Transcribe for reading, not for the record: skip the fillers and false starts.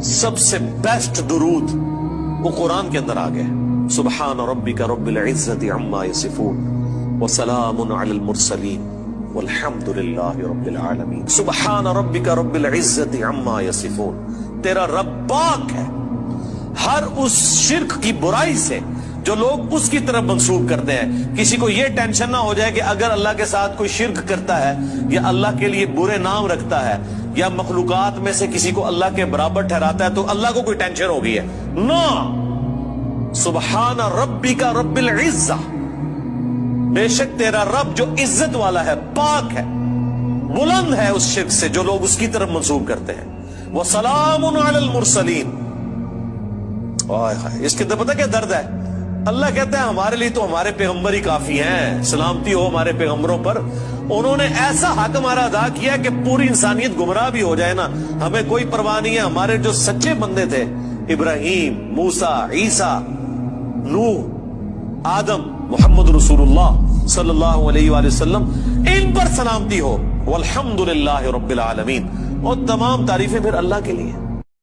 سب سے بیسٹ درود وہ قرآن کے اندر آ گیا. سبحان ربک رب العزت عما یصفون وسلام علی المرسلین والحمد للہ رب العالمین. سبحان ربک رب العزت عما یصفون. تیرا رب پاک ہے ہر اس شرک کی برائی سے جو لوگ اس کی طرف منسوب کرتے ہیں. کسی کو یہ ٹینشن نہ ہو جائے کہ اگر اللہ کے ساتھ کوئی شرک کرتا ہے یا اللہ کے لیے برے نام رکھتا ہے یا مخلوقات میں سے کسی کو اللہ کے برابر ٹھہراتا ہے تو اللہ کو کوئی ٹینشن ہو گئی ہے. نو، سبحان ربک رب العزہ، بے شک تیرا رب جو عزت والا ہے، پاک ہے، بلند ہے اس شرک سے جو لوگ اس کی طرف منسوب کرتے ہیں. وسلام علی المرسلین. اس کے اندر پتہ کیا درد ہے؟ اللہ کہتا ہے ہمارے لیے تو ہمارے پیغمبر ہی کافی ہیں، سلامتی ہو ہمارے پیغمبروں پر. انہوں نے ایسا حق ہمارا ادا کیا کہ پوری انسانیت گمراہ بھی ہو جائے نا ہمیں کوئی پرواہ نہیں ہے. ہمارے جو سچے بندے تھے، ابراہیم، موسیٰ، عیسیٰ، نوح، آدم، محمد رسول اللہ صلی اللہ علیہ وآلہ وسلم، ان پر سلامتی ہو. والحمد للہ رب العالمین. اور تمام تعریفیں پھر اللہ کے لیے.